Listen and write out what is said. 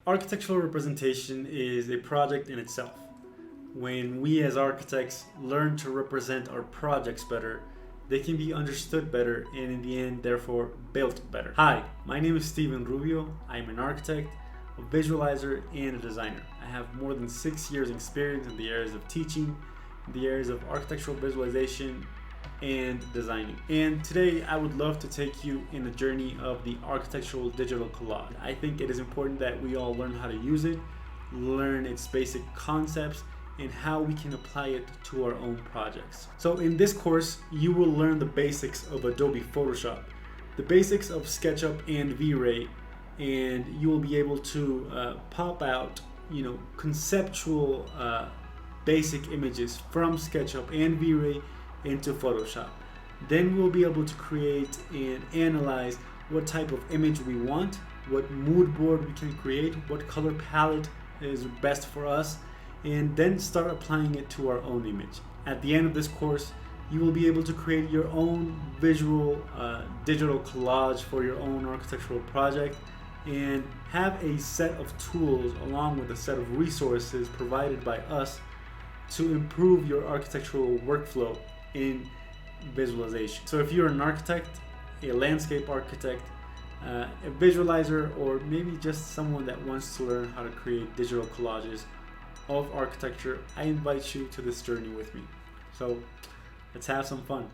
Architectural representation is a project in itself. When we as architects learn to represent our projects better, they can be understood better and in the end, therefore, built better. Hi, my name is Steven Rubio. I'm an architect, a visualizer, and a designer. I have more than 6 years experience in the areas of teaching, in the areas of architectural visualization, and designing. And today I would love to take you in the journey of the architectural digital collage. I think it is important that we all learn how to use it, learn its basic concepts, and how we can apply it to our own projects. So in this course, you will learn the basics of Adobe Photoshop, the basics of SketchUp and V-Ray, and you will be able to pop out, conceptual basic images from SketchUp and V-Ray into Photoshop. Then we'll be able to create and analyze what type of image we want, what mood board we can create, what color palette is best for us, and then start applying it to our own image. At the end of this course, you will be able to create your own visual digital collage for your own architectural project and have a set of tools along with a set of resources provided by us to improve your architectural workflow in visualization. So if you're an architect, a landscape architect, a visualizer, or maybe just someone that wants to learn how to create digital collages of architecture, I invite you to this journey with me. So let's have some fun.